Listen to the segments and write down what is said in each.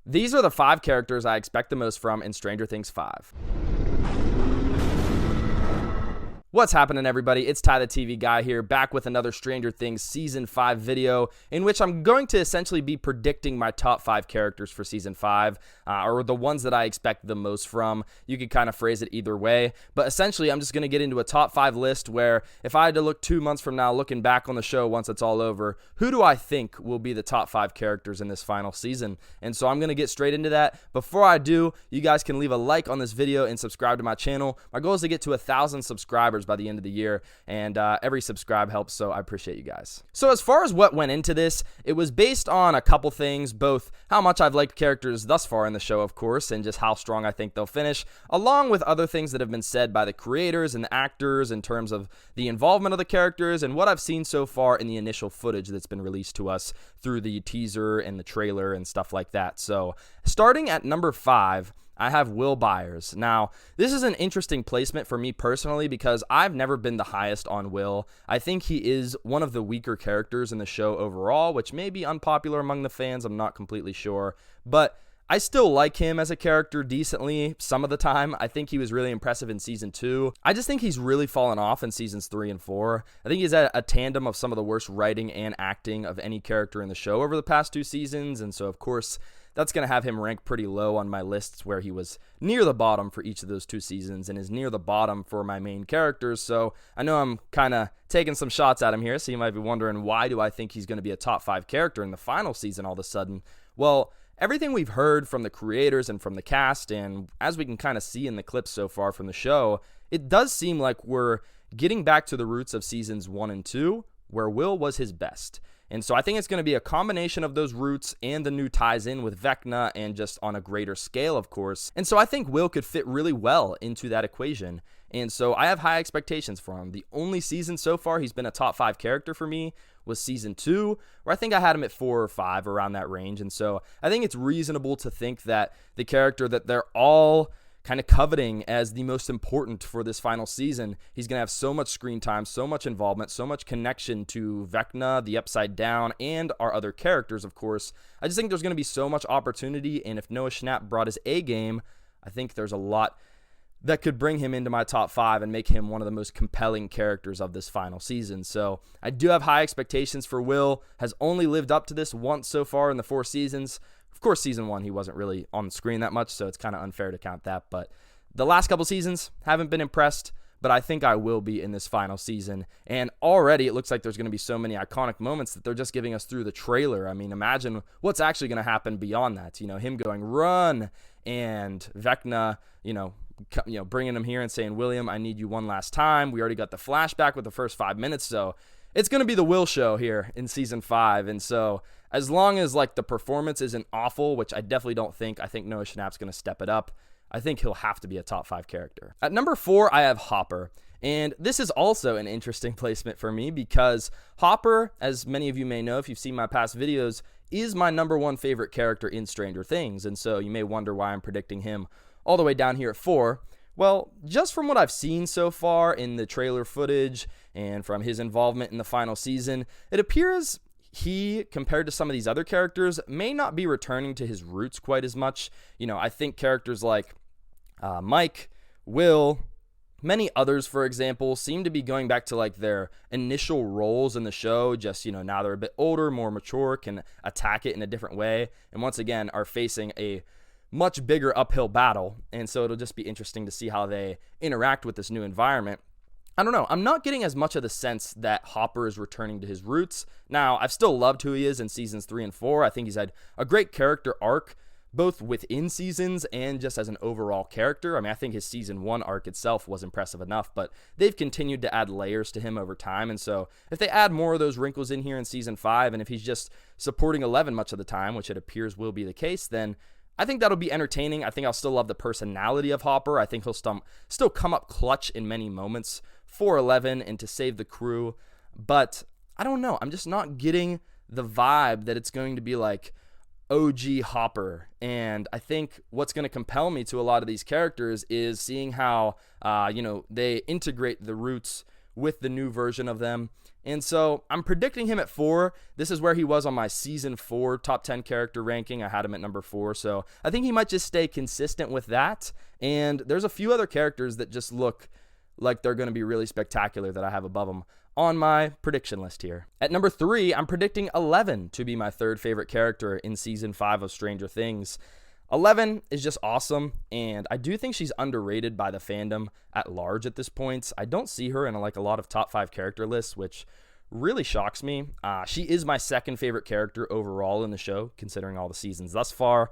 These are the 5 characters I expect the most from in Stranger Things 5. What's happening, everybody? It's Ty the TV Guy here, back with another Stranger Things Season 5 video, in which I'm going to essentially be predicting my top 5 characters for Season 5, or the ones that I expect the most from. You could kind of phrase it either way, but essentially I'm just going to get into a top 5 list where if I had to look 2 months from now, looking back on the show once it's all over, who do I think will be the top 5 characters in this final season? And so I'm going to get straight into that. Before I do, you guys can leave a like on this video and subscribe to my channel. My goal is to get to 1,000 subscribers by the end of the year, and every subscribe helps, so I appreciate you guys. So as far as what went into this, it was based on a couple things, both how much I've liked characters thus far in the show, of course, and just how strong I think they'll finish, along with other things that have been said by the creators and the actors in terms of the involvement of the characters and what I've seen so far in the initial footage that's been released to us through the teaser and the trailer and stuff like that. So starting at number 5, I have Will Byers. Now, this is an interesting placement for me personally because I've never been the highest on Will. I think he is one of the weaker characters in the show overall, which may be unpopular among the fans. I'm not completely sure. But I still like him as a character decently some of the time. I think he was really impressive in Season 2. I just think he's really fallen off in Seasons 3 and 4. I think he's at a tandem of some of the worst writing and acting of any character in the show over the past 2 seasons. And so, of course, that's going to have him rank pretty low on my lists where he was near the bottom for each of those 2 seasons and is near the bottom for my main characters. So I know I'm kind of taking some shots at him here, so you might be wondering, why do I think he's going to be a top 5 character in the final season all of a sudden? Well, everything we've heard from the creators and from the cast, and as we can kind of see in the clips so far from the show, it does seem like we're getting back to the roots of Seasons 1 and 2, where Will was his best. And so I think it's going to be a combination of those roots and the new ties in with Vecna and just on a greater scale, of course. And so I think Will could fit really well into that equation. And so I have high expectations for him. The only season so far he's been a top 5 character for me was Season 2, where I think I had him at 4 or 5, around that range. And so I think it's reasonable to think that the character that they're all kind of coveting as the most important for this final season, he's going to have so much screen time, so much involvement, so much connection to Vecna, the Upside Down, and our other characters, of course. I just think there's going to be so much opportunity, and if Noah Schnapp brought his A game, I think there's a lot that could bring him into my top 5 and make him one of the most compelling characters of this final season. So I do have high expectations for Will. Has only lived up to this once so far in the 4 seasons. Of course, Season 1, he wasn't really on the screen that much, so it's kind of unfair to count that. But the last couple seasons, haven't been impressed, but I think I will be in this final season. And already it looks like there's going to be so many iconic moments that they're just giving us through the trailer. I mean, imagine what's actually going to happen beyond that. You know, him going, run, and Vecna, bringing him here and saying, William, I need you one last time. We already got the flashback with the first 5 minutes, so it's going to be the Will show here in Season 5. And so as long as the performance isn't awful, which I definitely don't think, I think Noah Schnapp's going to step it up. I think he'll have to be a top 5 character. At number 4, I have Hopper. And this is also an interesting placement for me because Hopper, as many of you may know if you've seen my past videos, is my number 1 favorite character in Stranger Things. And so you may wonder why I'm predicting him all the way down here at 4. Well, just from what I've seen so far in the trailer footage and from his involvement in the final season, it appears he, compared to some of these other characters, may not be returning to his roots quite as much. I think characters like Mike, Will, many others, for example, seem to be going back to their initial roles in the show. Just, now they're a bit older, more mature, can attack it in a different way, and once again are facing a much bigger uphill battle. And so it'll just be interesting to see how they interact with this new environment. I don't know. I'm not getting as much of the sense that Hopper is returning to his roots. Now, I've still loved who he is in Seasons 3 and 4. I think he's had a great character arc, both within seasons and just as an overall character. I mean, I think his Season 1 arc itself was impressive enough, but they've continued to add layers to him over time. And so if they add more of those wrinkles in here in Season 5, and if he's just supporting 11 much of the time, which it appears will be the case, then I think that'll be entertaining. I think I'll still love the personality of Hopper. I think he'll still come up clutch in many moments for 11 and to save the crew. But I don't know. I'm just not getting the vibe that it's going to be like OG Hopper. And I think what's going to compel me to a lot of these characters is seeing how, they integrate the roots with the new version of them. And so I'm predicting him at 4. This is where he was on my season 4 top 10 character ranking. I had him at number 4. So I think he might just stay consistent with that. And there's a few other characters that just look like they're going to be really spectacular that I have above him on my prediction list here. At number 3, I'm predicting 11 to be my third favorite character in season 5 of Stranger Things. 11 is just awesome, and I do think she's underrated by the fandom at large at this point. I don't see her in a lot of top 5 character lists, which really shocks me. She is my second favorite character overall in the show, considering all the seasons thus far.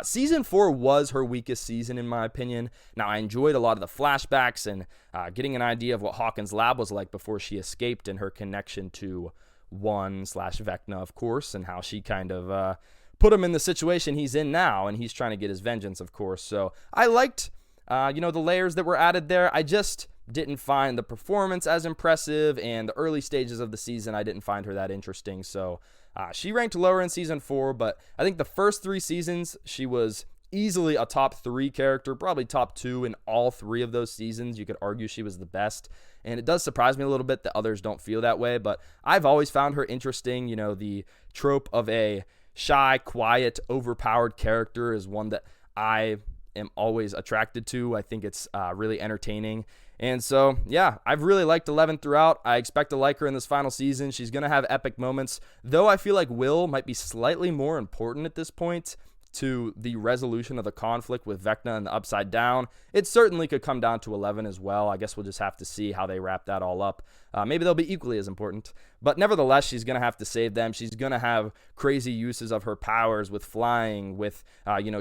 Season 4 was her weakest season, in my opinion. Now, I enjoyed a lot of the flashbacks and getting an idea of what Hawkins' lab was like before she escaped, and her connection to One/Vecna, of course, and how she kind of put him in the situation he's in now, and he's trying to get his vengeance, of course. So I liked, the layers that were added there. I just didn't find the performance as impressive, and the early stages of the season, I didn't find her that interesting. So she ranked lower in season 4, but I think the first 3 seasons, she was easily a top 3 character, probably top 2 in all 3 of those seasons. You could argue she was the best, and it does surprise me a little bit that others don't feel that way, but I've always found her interesting. The trope of a shy, quiet, overpowered character is one that I am always attracted to. I think it's really entertaining. And so, yeah, I've really liked 11 throughout. I expect to like her in this final season. She's going to have epic moments, though I feel like Will might be slightly more important at this point to the resolution of the conflict with Vecna and the Upside Down. It certainly could come down to 11 as well. I guess we'll just have to see how they wrap that all up. Maybe they'll be equally as important. But nevertheless, she's going to have to save them. She's going to have crazy uses of her powers with flying, with,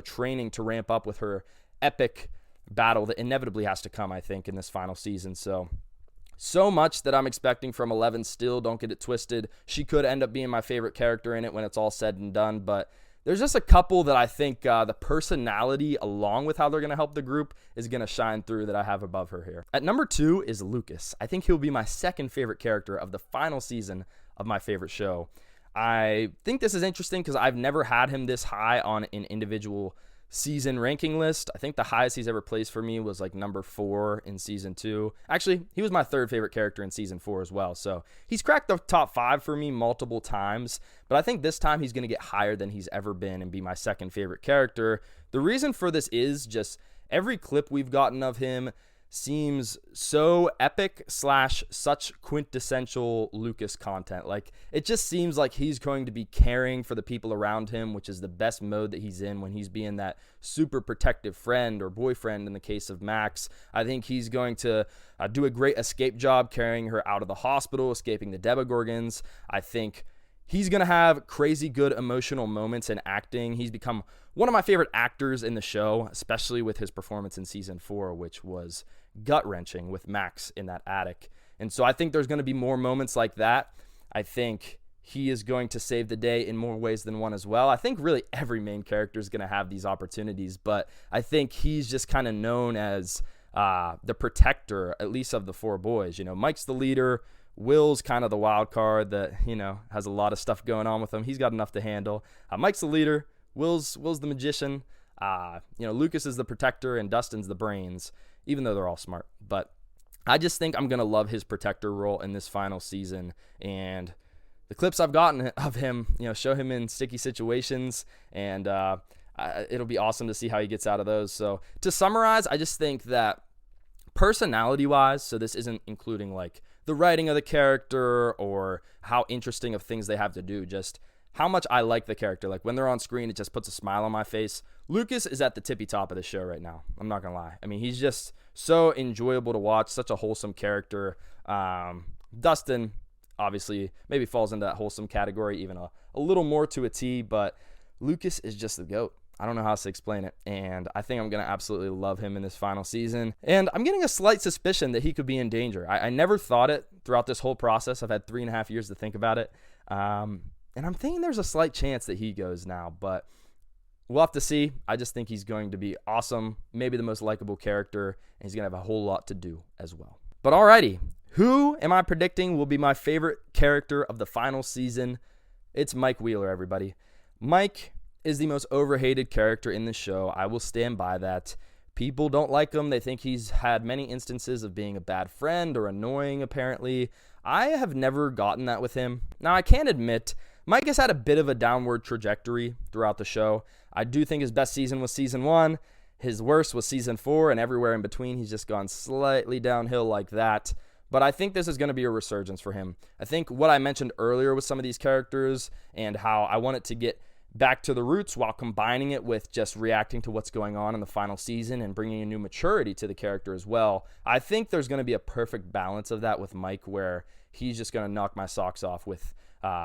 training to ramp up with her epic battle that inevitably has to come, I think, in this final season. So much that I'm expecting from 11 still. Don't get it twisted. She could end up being my favorite character in it when it's all said and done, but there's just a couple that I think the personality, along with how they're going to help the group, is going to shine through that I have above her here. At number 2 is Lucas. I think he'll be my second favorite character of the final season of my favorite show. I think this is interesting because I've never had him this high on an individual season ranking list. I think the highest he's ever placed for me was number 4 in season 2. Actually, he was my third favorite character in season 4 as well. So he's cracked the top 5 for me multiple times, but I think this time he's going to get higher than he's ever been and be my second favorite character. The reason for this is just every clip we've gotten of him seems so epic / such quintessential Lucas content. It just seems like he's going to be caring for the people around him, which is the best mode that he's in when he's being that super protective friend or boyfriend in the case of Max. I think he's going to do a great escape job carrying her out of the hospital, escaping the Demogorgons. I think he's going to have crazy good emotional moments in acting. He's become one of my favorite actors in the show, especially with his performance in season 4, which was gut-wrenching with Max in that attic. And so I think there's going to be more moments like that. I think he is going to save the day in more ways than one as well. I think really every main character is going to have these opportunities, but I think he's just kind of known as the protector, at least of the 4 boys. Mike's the leader. Will's kind of the wild card that, has a lot of stuff going on with him. He's got enough to handle. Mike's the leader. Will's the magician. Lucas is the protector, and Dustin's the brains, even though they're all smart. But I just think I'm going to love his protector role in this final season. And the clips I've gotten of him, show him in sticky situations, and it'll be awesome to see how he gets out of those. So to summarize, I just think that personality-wise, so this isn't including the writing of the character or how interesting of things they have to do, just how much I like the character. When they're on screen, it just puts a smile on my face. Lucas is at the tippy top of the show right now. I'm not going to lie. I mean, he's just so enjoyable to watch, such a wholesome character. Dustin, obviously, maybe falls into that wholesome category, even a little more to a T, but Lucas is just the GOAT. I don't know how else to explain it, and I think I'm going to absolutely love him in this final season. And I'm getting a slight suspicion that he could be in danger. I never thought it throughout this whole process. I've had 3.5 years to think about it. And I'm thinking there's a slight chance that he goes now, but we'll have to see. I just think he's going to be awesome, maybe the most likable character, and he's going to have a whole lot to do as well. But alrighty, who am I predicting will be my favorite character of the final season? It's Mike Wheeler, everybody. Mike is the most overhated character in the show. I will stand by that. People don't like him. They think he's had many instances of being a bad friend or annoying, apparently. I have never gotten that with him. Now, I can admit, Mike has had a bit of a downward trajectory throughout the show. I do think his best season was season 1. His worst was season 4, and everywhere in between, he's just gone slightly downhill like that. But I think this is going to be a resurgence for him. I think what I mentioned earlier with some of these characters and how I want it to get back to the roots while combining it with just reacting to what's going on in the final season and bringing a new maturity to the character as well. I think there's going to be a perfect balance of that with Mike, where he's just going to knock my socks off with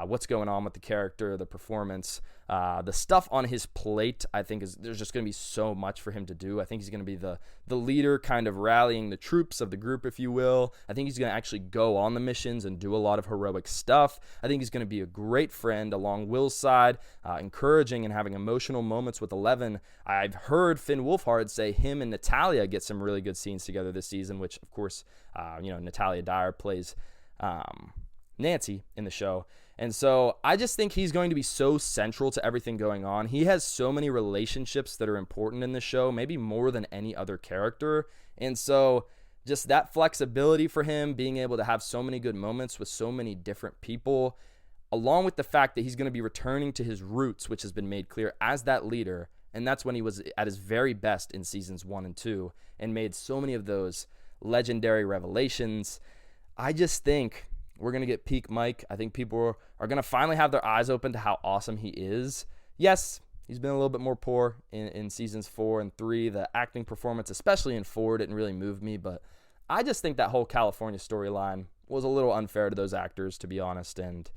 what's going on with the character, the performance, the stuff on his plate. I think there's just going to be so much for him to do. I think he's going to be the leader, kind of rallying the troops of the group, if you will. I think he's going to actually go on the missions and do a lot of heroic stuff. I think he's going to be a great friend along Will's side, encouraging and having emotional moments with Eleven. I've heard Finn Wolfhard say him and Natalia get some really good scenes together this season, which, of course, Natalia Dyer plays Nancy in the show. And so I just think he's going to be so central to everything going on. He has so many relationships that are important in the show, maybe more than any other character. And so just that flexibility for him, being able to have so many good moments with so many different people, along with the fact that he's going to be returning to his roots, which has been made clear as that leader. And that's when he was at his very best in seasons 1 and 2 and made so many of those legendary revelations. I just think we're going to get peak Mike. I think people are going to finally have their eyes open to how awesome he is. Yes, he's been a little bit more poor in seasons 4 and 3. The acting performance, especially in 4, didn't really move me, but I just think that whole California storyline was a little unfair to those actors, to be honest, and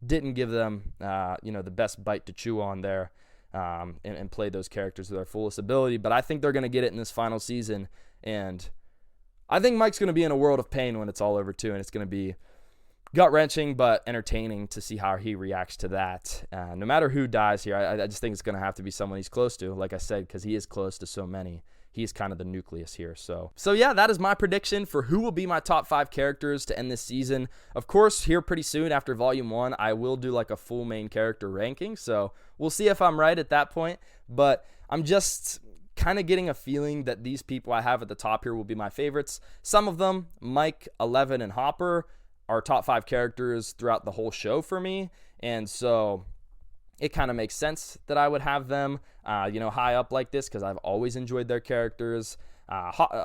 didn't give them the best bite to chew on there and play those characters to their fullest ability. But I think they're going to get it in this final season, and I think Mike's going to be in a world of pain when it's all over too, and it's going to be gut-wrenching but entertaining to see how he reacts to that. No matter who dies here, I just think it's going to have to be someone he's close to, like I said, because he is close to so many. He's kind of the nucleus here. So yeah, that is my prediction for who will be my top 5 characters to end this season. Of course, here pretty soon after Volume 1, I will do like a full main character ranking, so we'll see if I'm right at that point. But I'm just kind of getting a feeling that these people I have at the top here will be my favorites. Some of them, Mike, Eleven, and Hopper, are top 5 characters throughout the whole show for me, and so it kind of makes sense that I would have them high up like this, because I've always enjoyed their characters.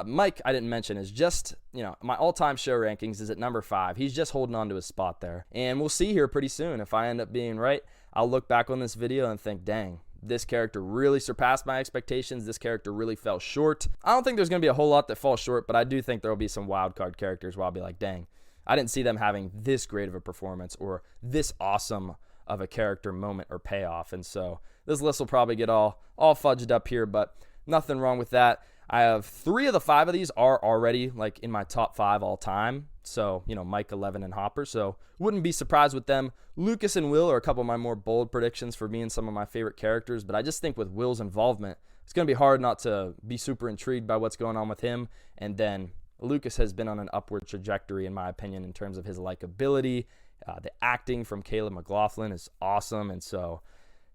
Mike, I didn't mention, is just, my all-time show rankings is at number 5. He's just holding on to his spot there, and we'll see here pretty soon. If I end up being right, I'll look back on this video and think, dang, this character really surpassed my expectations. This character really fell short. I don't think there's going to be a whole lot that falls short, but I do think there will be some wild card characters where I'll be like, dang, I didn't see them having this great of a performance or this awesome of a character moment or payoff. And so this list will probably get all fudged up here, but nothing wrong with that. I have 3 of the 5 of these are already like in my top 5 all time. So, Mike, Eleven, and Hopper. So wouldn't be surprised with them. Lucas and Will are a couple of my more bold predictions for me and some of my favorite characters. But I just think with Will's involvement, it's going to be hard not to be super intrigued by what's going on with him. And then Lucas has been on an upward trajectory, in my opinion, in terms of his likability. The acting from Caleb McLaughlin is awesome, and so,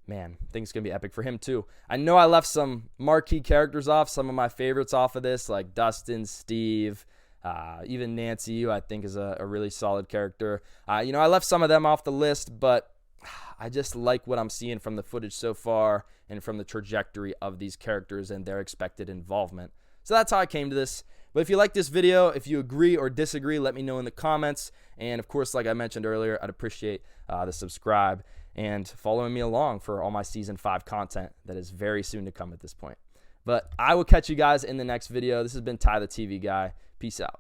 man, I think it's going to be epic for him too. I know I left some marquee characters off, some of my favorites off of this, like Dustin, Steve, even Nancy, who I think is a really solid character. I left some of them off the list, but I just like what I'm seeing from the footage so far and from the trajectory of these characters and their expected involvement. So that's how I came to this. But if you like this video, if you agree or disagree, let me know in the comments. And of course, like I mentioned earlier, I'd appreciate the subscribe and following me along for all my Season 5 content that is very soon to come at this point. But I will catch you guys in the next video. This has been Ty the TV Guy. Peace out.